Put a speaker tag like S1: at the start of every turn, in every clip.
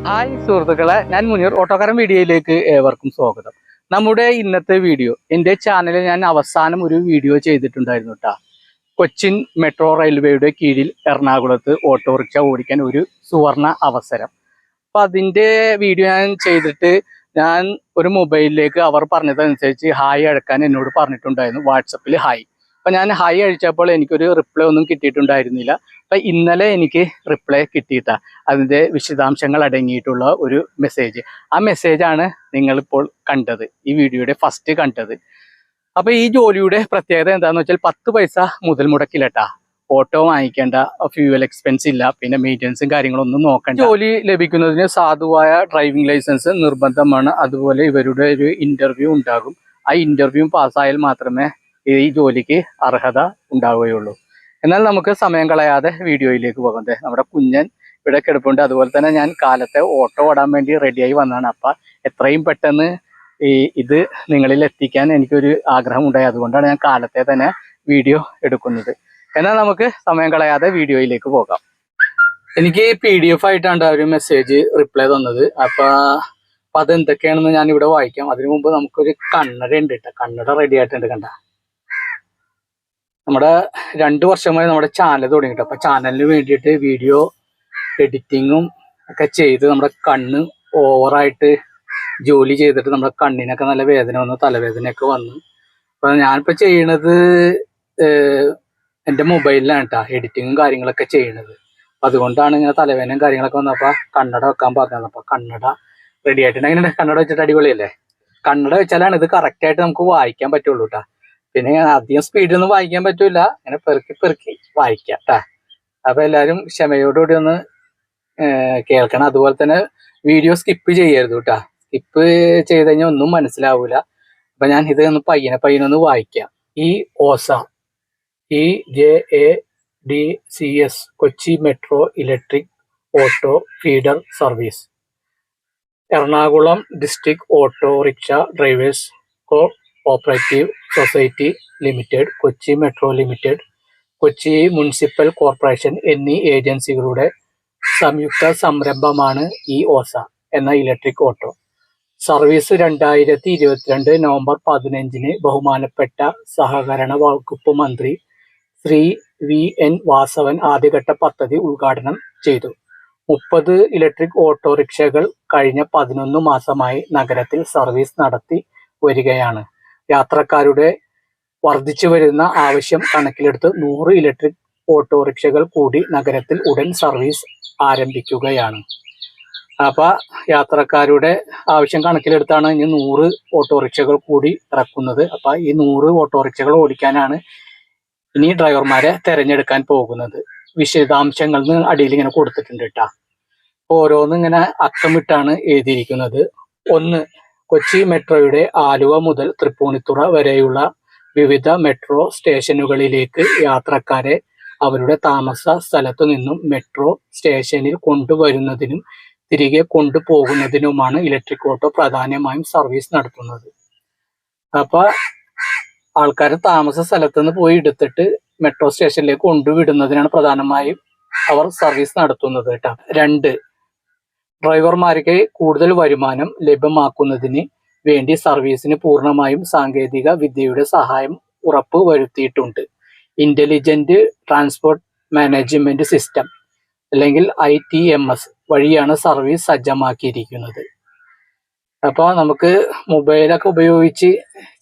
S1: Hi സുഹൃത്തുക്കളെ, ഞാൻ മുനീർ ഓട്ടോക്കാരൻ വീഡിയോയിലേക്ക് ഏവർക്കും സ്വാഗതം. നമ്മുടെ ഇന്നത്തെ വീഡിയോ എൻ്റെ ചാനലിൽ ഞാൻ അവസാനം ഒരു വീഡിയോ ചെയ്തിട്ടുണ്ടായിരുന്നു കേട്ടോ. കൊച്ചിൻ മെട്രോ റെയിൽവേയുടെ കീഴിൽ എറണാകുളത്ത് ഓട്ടോറിക്ഷ ഓടിക്കാൻ ഒരു സുവർണ അവസരം. അപ്പം അതിൻ്റെ വീഡിയോ ഞാൻ ചെയ്തിട്ട് ഞാൻ ഒരു മൊബൈലിലേക്ക് അവർ പറഞ്ഞതനുസരിച്ച് ഹായ് അഴക്കാൻ എന്നോട് പറഞ്ഞിട്ടുണ്ടായിരുന്നു, വാട്സപ്പിൽ ഹായ്. അപ്പം ഞാൻ ഹായ് അഴിച്ചപ്പോൾ എനിക്കൊരു റിപ്ലൈ ഒന്നും കിട്ടിയിട്ടുണ്ടായിരുന്നില്ല. അപ്പം ഇന്നലെ എനിക്ക് റിപ്ലൈ കിട്ടിയിട്ടാ, അതിൻ്റെ വിശദാംശങ്ങൾ അടങ്ങിയിട്ടുള്ള ഒരു മെസ്സേജ്. ആ മെസ്സേജാണ് നിങ്ങളിപ്പോൾ കണ്ടത്, ഈ വീഡിയോയുടെ ഫസ്റ്റ് കണ്ടത്. അപ്പോൾ ഈ ജോലിയുടെ പ്രത്യേകത എന്താണെന്ന് വെച്ചാൽ 10 പൈസ മുതൽ മുടക്കില്ലട്ടാ. ഓട്ടോ വാങ്ങിക്കേണ്ട, ഫ്യൂവൽ എക്സ്പെൻസ് ഇല്ല, പിന്നെ മെയിൻ്റനൻസും കാര്യങ്ങളൊന്നും നോക്കണ്ട. ജോലി ലഭിക്കുന്നതിന് സാധുവായ ഡ്രൈവിംഗ് ലൈസൻസ് നിർബന്ധമാണ്. അതുപോലെ ഇവരുടെ ഒരു ഇൻ്റർവ്യൂ ഉണ്ടാകും. ആ ഇൻ്റർവ്യൂ പാസ്സായാൽ മാത്രമേ ഈ ജോലിക്ക് അർഹത ഉണ്ടാവുകയുള്ളൂ. എന്നാൽ നമുക്ക് സമയം കളയാതെ വീഡിയോയിലേക്ക് പോകാം. നമ്മുടെ കുഞ്ഞൻ ഇവിടെ കിടപ്പുണ്ട്. അതുപോലെ തന്നെ ഞാൻ കാലത്തെ ഓട്ടോ ഓടാൻ വേണ്ടി റെഡിയായി വന്നതാണ്. അപ്പം എത്രയും പെട്ടെന്ന് ഇത് നിങ്ങളിൽ എത്തിക്കാൻ എനിക്കൊരു ആഗ്രഹം ഉണ്ടായി. അതുകൊണ്ടാണ് ഞാൻ കാലത്തെ തന്നെ വീഡിയോ എടുക്കുന്നത്. എന്നാൽ നമുക്ക് സമയം കളയാതെ വീഡിയോയിലേക്ക് പോകാം. എനിക്ക് PDF ആയിട്ടാണ് ഒരു മെസ്സേജ് റിപ്ലൈ തന്നത്. അപ്പം അതെന്തൊക്കെയാണെന്ന് ഞാൻ ഇവിടെ വായിക്കാം. അതിനു മുമ്പ് നമുക്കൊരു കണ്ണട ഉണ്ട് കേട്ടോ. കണ്ണട റെഡി ആയിട്ടുണ്ട്. കണ്ട, നമ്മുടെ 2 വർഷമായി നമ്മുടെ ചാനൽ തുടങ്ങിയിട്ട്. അപ്പം ചാനലിന് വേണ്ടിയിട്ട് വീഡിയോ എഡിറ്റിങ്ങും ഒക്കെ ചെയ്ത് നമ്മുടെ കണ്ണ് ഓവറായിട്ട് ജോലി ചെയ്തിട്ട് നമ്മുടെ കണ്ണിനൊക്കെ നല്ല വേദന വന്നു, തലവേദനയൊക്കെ വന്നു. അപ്പം ഞാനിപ്പോൾ ചെയ്യണത് എൻ്റെ മൊബൈലിലാണ് കേട്ടോ എഡിറ്റിങ്ങും കാര്യങ്ങളൊക്കെ ചെയ്യണത്. അപ്പം അതുകൊണ്ടാണ് ഇങ്ങനെ തലവേദനയും കാര്യങ്ങളൊക്കെ വന്നപ്പോൾ കണ്ണട വെക്കാൻ പറഞ്ഞത്. അപ്പം കണ്ണട റെഡി ആയിട്ടുണ്ട്. അങ്ങനെ കണ്ണട വെച്ചിട്ട് അടിപൊളിയല്ലേ? കണ്ണട വെച്ചാലാണ് ഇത് കറക്റ്റായിട്ട് നമുക്ക് വായിക്കാൻ പറ്റുള്ളൂ കേട്ടോ. പിന്നെ അധികം സ്പീഡിലൊന്നും വായിക്കാൻ പറ്റൂല, അങ്ങനെ പെറുക്കി വായിക്കാം കേട്ടാ. അപ്പൊ എല്ലാവരും ക്ഷമയോടുകൂടി ഒന്ന് കേൾക്കണം. അതുപോലെ തന്നെ വീഡിയോ സ്കിപ്പ് ചെയ്യരുത് കേട്ടാ. സ്കിപ്പ് ചെയ്ത് കഴിഞ്ഞാൽ ഒന്നും മനസ്സിലാവൂല. അപ്പൊ ഞാൻ ഇത് ഒന്ന് പയ്യനൊന്ന് വായിക്കാം. OSA EJADCS Kochi metro electric auto feeder service, Ernakulam district autorickshaw drivers cooperative society limited, Kochi metro limited, Kochi municipal corporation എന്നീ ഏജൻസികളുടെ സംയുക്ത സംരംഭമാണ് OSA എന്ന ഇലക്ട്രിക് ഓട്ടോ സർവീസ്. 2022 നവംബർ 15 ബഹുമാനപ്പെട്ട സഹകരണ വകുപ്പ് മന്ത്രി ശ്രീ VN വാസവൻ ആദ്യഘട്ട പദ്ധതി ഉദ്ഘാടനം ചെയ്തു. 30 ഇലക്ട്രിക് ഓട്ടോറിക്ഷകൾ കഴിഞ്ഞ 11 മാസമായി നഗരത്തിൽ സർവീസ് നടത്തി വരികയാണ്. യാത്രക്കാരുടെ വർദ്ധിച്ചു വരുന്ന ആവശ്യം കണക്കിലെടുത്ത് 100 ഇലക്ട്രിക് ഓട്ടോറിക്ഷകൾ കൂടി നഗരത്തിൽ ഉടൻ സർവീസ് ആരംഭിക്കുകയാണ്. അപ്പം യാത്രക്കാരുടെ ആവശ്യം കണക്കിലെടുത്താണ് ഇനി 100 ഓട്ടോറിക്ഷകൾ കൂടി ഇറക്കുന്നത്. അപ്പം ഈ 100 ഓട്ടോറിക്ഷകൾ ഓടിക്കാനാണ് ഇനി ഡ്രൈവർമാരെ തിരഞ്ഞെടുക്കാൻ പോകുന്നത്. വിശദാംശങ്ങൾ അടിയിൽ ഇങ്ങനെ കൊടുത്തിട്ടുണ്ട് കേട്ടാ. ഓരോന്നും ഇങ്ങനെ അക്കമിട്ടാണ് എഴുതിയിരിക്കുന്നത്. 1. കൊച്ചി മെട്രോയുടെ ആലുവ മുതൽ തൃപ്പൂണിത്തുറ വരെയുള്ള വിവിധ മെട്രോ സ്റ്റേഷനുകളിലേക്ക് യാത്രക്കാരെ അവരുടെ താമസ സ്ഥലത്തു നിന്നും മെട്രോ സ്റ്റേഷനിൽ കൊണ്ടുവരുന്നതിനും തിരികെ കൊണ്ടുപോകുന്നതിനുമാണ് ഇലക്ട്രിക് ഓട്ടോ പ്രധാനമായും സർവീസ് നടത്തുന്നത്. അപ്പൊ ആൾക്കാർ താമസ സ്ഥലത്ത് നിന്ന് പോയി എടുത്തിട്ട് മെട്രോ സ്റ്റേഷനിലേക്ക് കൊണ്ടുവിടുന്നതിനാണ് പ്രധാനമായും അവർ സർവീസ് നടത്തുന്നത് കേട്ടോ. 2. ഡ്രൈവർമാർക്ക് കൂടുതൽ വരുമാനം ലഭ്യമാക്കുന്നതിന് വേണ്ടി സർവീസിന് പൂർണ്ണമായും സാങ്കേതിക വിദ്യയുടെ സഹായം ഉറപ്പ് വരുത്തിയിട്ടുണ്ട്. ഇന്റലിജന്റ് ട്രാൻസ്പോർട്ട് മാനേജ്മെന്റ് സിസ്റ്റം അല്ലെങ്കിൽ ITMS വഴിയാണ് സർവീസ് സജ്ജമാക്കിയിരിക്കുന്നത്. അപ്പോൾ നമുക്ക് മൊബൈലൊക്കെ ഉപയോഗിച്ച്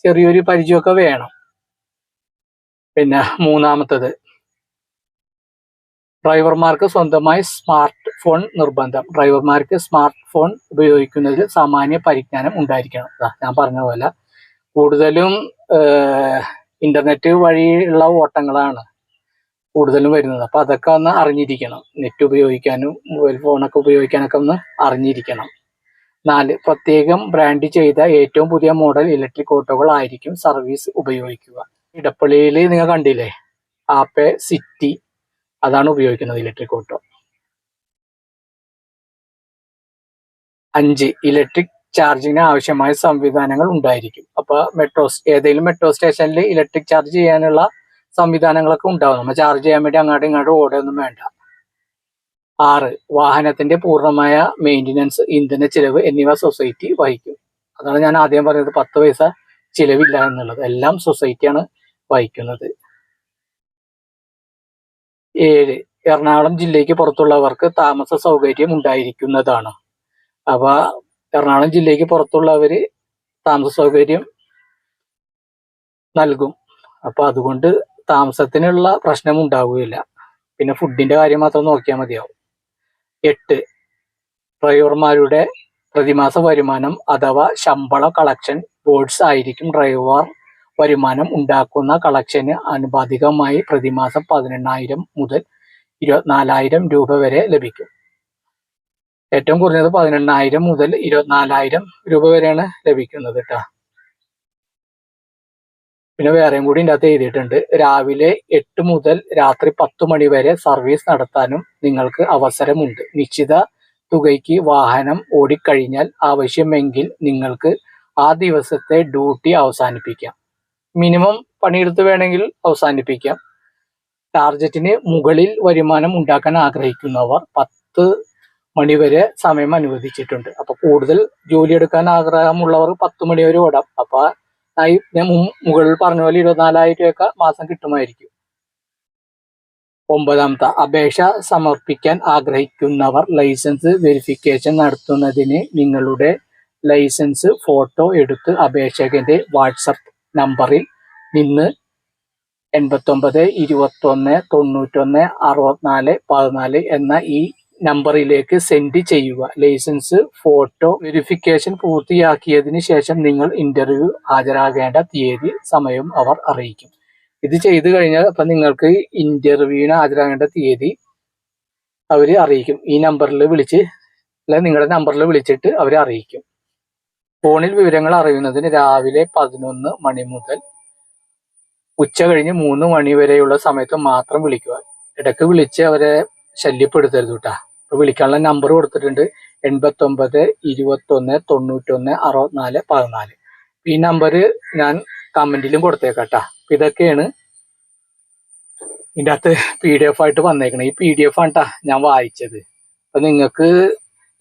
S1: ചെറിയൊരു പരിചയമൊക്കെ വേണം. പിന്നെ 3. ഡ്രൈവർമാർക്ക് സ്വന്തമായി സ്മാർട്ട് ഫോൺ നിർബന്ധം. ഡ്രൈവർമാർക്ക് സ്മാർട്ട് ഫോൺ ഉപയോഗിക്കുന്നതിൽ സാമാന്യ പരിജ്ഞാനം ഉണ്ടായിരിക്കണം. ഞാൻ പറഞ്ഞ പോലെ കൂടുതലും ഇന്റർനെറ്റ് വഴിയുള്ള ഓട്ടങ്ങളാണ് കൂടുതലും വരുന്നത്. അപ്പം അതൊക്കെ ഒന്ന് അറിഞ്ഞിരിക്കണം. നെറ്റ് ഉപയോഗിക്കാനും മൊബൈൽ ഫോണൊക്കെ ഉപയോഗിക്കാനൊക്കെ ഒന്ന് അറിഞ്ഞിരിക്കണം. 4. പ്രത്യേകം ബ്രാൻഡ് ചെയ്ത ഏറ്റവും പുതിയ മോഡൽ ഇലക്ട്രിക് ഓട്ടോകൾ ആയിരിക്കും സർവീസ് ഉപയോഗിക്കുക. ഇടപ്പള്ളിയിൽ നിങ്ങൾ കണ്ടില്ലേ, ആപ്പെ സിറ്റി, അതാണ് ഉപയോഗിക്കുന്നത് ഇലക്ട്രിക് ഓട്ടോ. 5. ഇലക്ട്രിക് ചാർജിങ്ങിന് ആവശ്യമായ സംവിധാനങ്ങൾ ഉണ്ടായിരിക്കും. അപ്പൊ ഏതെങ്കിലും മെട്രോ സ്റ്റേഷനിൽ ഇലക്ട്രിക് ചാർജ് ചെയ്യാനുള്ള സംവിധാനങ്ങളൊക്കെ ഉണ്ടാവും. നമ്മൾ ചാർജ് ചെയ്യാൻ വേണ്ടി അങ്ങോട്ടും ഇങ്ങോട്ടും ഓടുകയൊന്നും വേണ്ട. 6, വാഹനത്തിന്റെ പൂർണ്ണമായ മെയിൻ്റനൻസ്, ഇന്ധന ചെലവ് എന്നിവ സൊസൈറ്റി വഹിക്കും. അതാണ് ഞാൻ ആദ്യം പറഞ്ഞത് 10 പൈസ ചിലവില്ല എന്നുള്ളത്. എല്ലാം സൊസൈറ്റിയാണ് വഹിക്കുന്നത്. 7, എറണാകുളം ജില്ലയ്ക്ക് പുറത്തുള്ളവർക്ക് താമസ സൗകര്യം ഉണ്ടായിരിക്കുന്നതാണ്. അപ്പൊ എറണാകുളം ജില്ലയ്ക്ക് പുറത്തുള്ളവര് താമസ സൗകര്യം നൽകും. അപ്പൊ അതുകൊണ്ട് താമസത്തിനുള്ള പ്രശ്നം ഉണ്ടാവുകയില്ല. പിന്നെ ഫുഡിന്റെ കാര്യം മാത്രം നോക്കിയാൽ മതിയാവും. 8, ഡ്രൈവർമാരുടെ പ്രതിമാസ വരുമാനം അഥവാ ശമ്പള കളക്ഷൻ ബോർഡ്സ് ആയിരിക്കും ഡ്രൈവർ വരുമാനം ഉണ്ടാക്കുന്ന കളക്ഷന് ആനുപാതികമായി പ്രതിമാസം 18,000 മുതൽ 24,000 രൂപ വരെ ലഭിക്കും. ഏറ്റവും കുറഞ്ഞത് 18,000 മുതൽ 24,000 രൂപ വരെയാണ് ലഭിക്കുന്നത് കേട്ടോ. പിന്നെ വേറെയും കൂടി ഇതിൻ്റെ അകത്ത് എഴുതിയിട്ടുണ്ട്. രാവിലെ 8 മുതൽ രാത്രി 10 മണി വരെ സർവീസ് നടത്താനും നിങ്ങൾക്ക് അവസരമുണ്ട്. നിശ്ചിത തുകയ്ക്ക് വാഹനം ഓടിക്കഴിഞ്ഞാൽ ആവശ്യമെങ്കിൽ നിങ്ങൾക്ക് ആ ദിവസത്തെ ഡ്യൂട്ടി അവസാനിപ്പിക്കാം. മിനിമം പണിയെടുത്ത് വേണമെങ്കിൽ അവസാനിപ്പിക്കാം. ടാർജറ്റിന് മുകളിൽ വരുമാനം ഉണ്ടാക്കാൻ ആഗ്രഹിക്കുന്നവർ 10 മണിവരെ സമയം അനുവദിച്ചിട്ടുണ്ട്. അപ്പൊ കൂടുതൽ ജോലി എടുക്കാൻ ആഗ്രഹമുള്ളവർ 10 മണി വരെ ഓടാം. അപ്പൊ ഞാൻ മുകളിൽ പറഞ്ഞ പോലെ 24,000 രൂപയൊക്കെ മാസം കിട്ടുമായിരിക്കും. 9, അപേക്ഷ സമർപ്പിക്കാൻ ആഗ്രഹിക്കുന്നവർ ലൈസൻസ് വെരിഫിക്കേഷൻ നടത്തുന്നതിന് നിങ്ങളുടെ ലൈസൻസ് ഫോട്ടോ എടുത്ത് അപേക്ഷകന്റെ വാട്സപ്പ് നമ്പറിൽ നിന്ന് 89 21 91 64 14 എന്ന ഈ നമ്പറിലേക്ക് സെൻഡ് ചെയ്യുക. ലൈസൻസ് ഫോട്ടോ വെരിഫിക്കേഷൻ പൂർത്തിയാക്കിയതിന് ശേഷം നിങ്ങൾ ഇന്റർവ്യൂ ഹാജരാകേണ്ട തീയതി സമയവും അവർ അറിയിക്കും. ഇത് ചെയ്തു കഴിഞ്ഞാൽ അപ്പൊ നിങ്ങൾക്ക് ഇന്റർവ്യൂവിന് ഹാജരാകേണ്ട തീയതി അവർ അറിയിക്കും. ഈ നമ്പറിൽ വിളിച്ച് അല്ലെ നിങ്ങളുടെ നമ്പറിൽ വിളിച്ചിട്ട് അവർ അറിയിക്കും. ഫോണിൽ വിവരങ്ങൾ അറിയുന്നതിന് രാവിലെ 11 മണി മുതൽ ഉച്ച കഴിഞ്ഞ് 3 മണി വരെയുള്ള സമയത്ത് മാത്രം വിളിക്കുക. ഇടയ്ക്ക് വിളിച്ച് അവരെ ശല്യപ്പെടുത്തരുത് കേട്ടാ. ഇപ്പൊ വിളിക്കാനുള്ള നമ്പർ കൊടുത്തിട്ടുണ്ട് 89 21 91 64 14. ഈ നമ്പർ ഞാൻ കമന്റിലും കൊടുത്തേക്കാട്ടാ. ഇതൊക്കെയാണ് ഇതിൻ്റെ അകത്ത് PDF ആയിട്ട് വന്നേക്കണേ. ഈ PDF ആണ് ട്ടാ ഞാൻ വായിച്ചത്. അപ്പൊ നിങ്ങൾക്ക്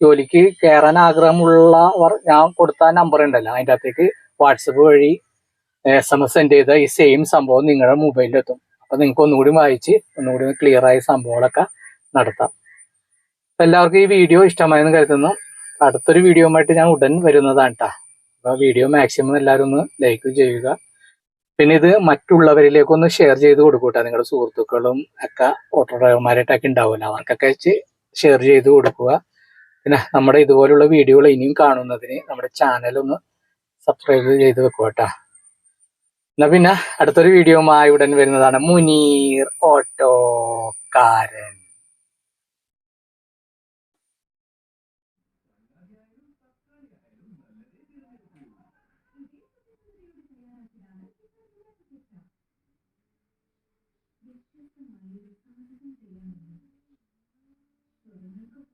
S1: ജോലിക്ക് കയറാൻ ആഗ്രഹമുള്ളവർ ഞാൻ കൊടുത്ത നമ്പർ ഉണ്ടല്ലോ അതിൻ്റെ അകത്തേക്ക് വാട്സപ്പ് വഴി SMS സെൻഡ് ചെയ്ത ഈ സെയിം സംഭവം നിങ്ങളുടെ മൊബൈലിലെത്തും. അപ്പൊ നിങ്ങൾക്ക് ഒന്നുകൂടി വായിച്ച് ഒന്നുകൂടി ക്ലിയർ ആയ സംഭവങ്ങളൊക്കെ നടത്താം. എല്ലാവർക്കും ഈ വീഡിയോ ഇഷ്ടമായെന്ന് കരുതുന്നു. അടുത്തൊരു വീഡിയോയുമായിട്ട് ഞാൻ ഉടൻ വരുന്നതാണ് കേട്ടോ. അപ്പോൾ വീഡിയോ മാക്സിമം എല്ലാവരും ഒന്ന് ലൈക്ക് ചെയ്യുക. പിന്നെ ഇത് മറ്റുള്ളവരിലേക്കൊന്ന് ഷെയർ ചെയ്ത് കൊടുക്കൂട്ടോ. നിങ്ങളുടെ സുഹൃത്തുക്കളും ഒക്കെ ഓട്ടോ ഡ്രൈവർമാരായിട്ടൊക്കെ ഉണ്ടാവില്ല, അവർക്കൊക്കെ ഷെയർ ചെയ്ത് കൊടുക്കുക. പിന്നെ നമ്മുടെ ഇതുപോലുള്ള വീഡിയോകൾ ഇനിയും കാണുന്നതിന് നമ്മുടെ ചാനൽ ഒന്ന് സബ്സ്ക്രൈബ് ചെയ്ത് വെക്കുക കേട്ടോ. എന്നാ പിന്നെ അടുത്തൊരു വീഡിയോയുമായി ഉടൻ വരുന്നതാണ്. മുനീർ ഓട്ടോക്കാരൻ.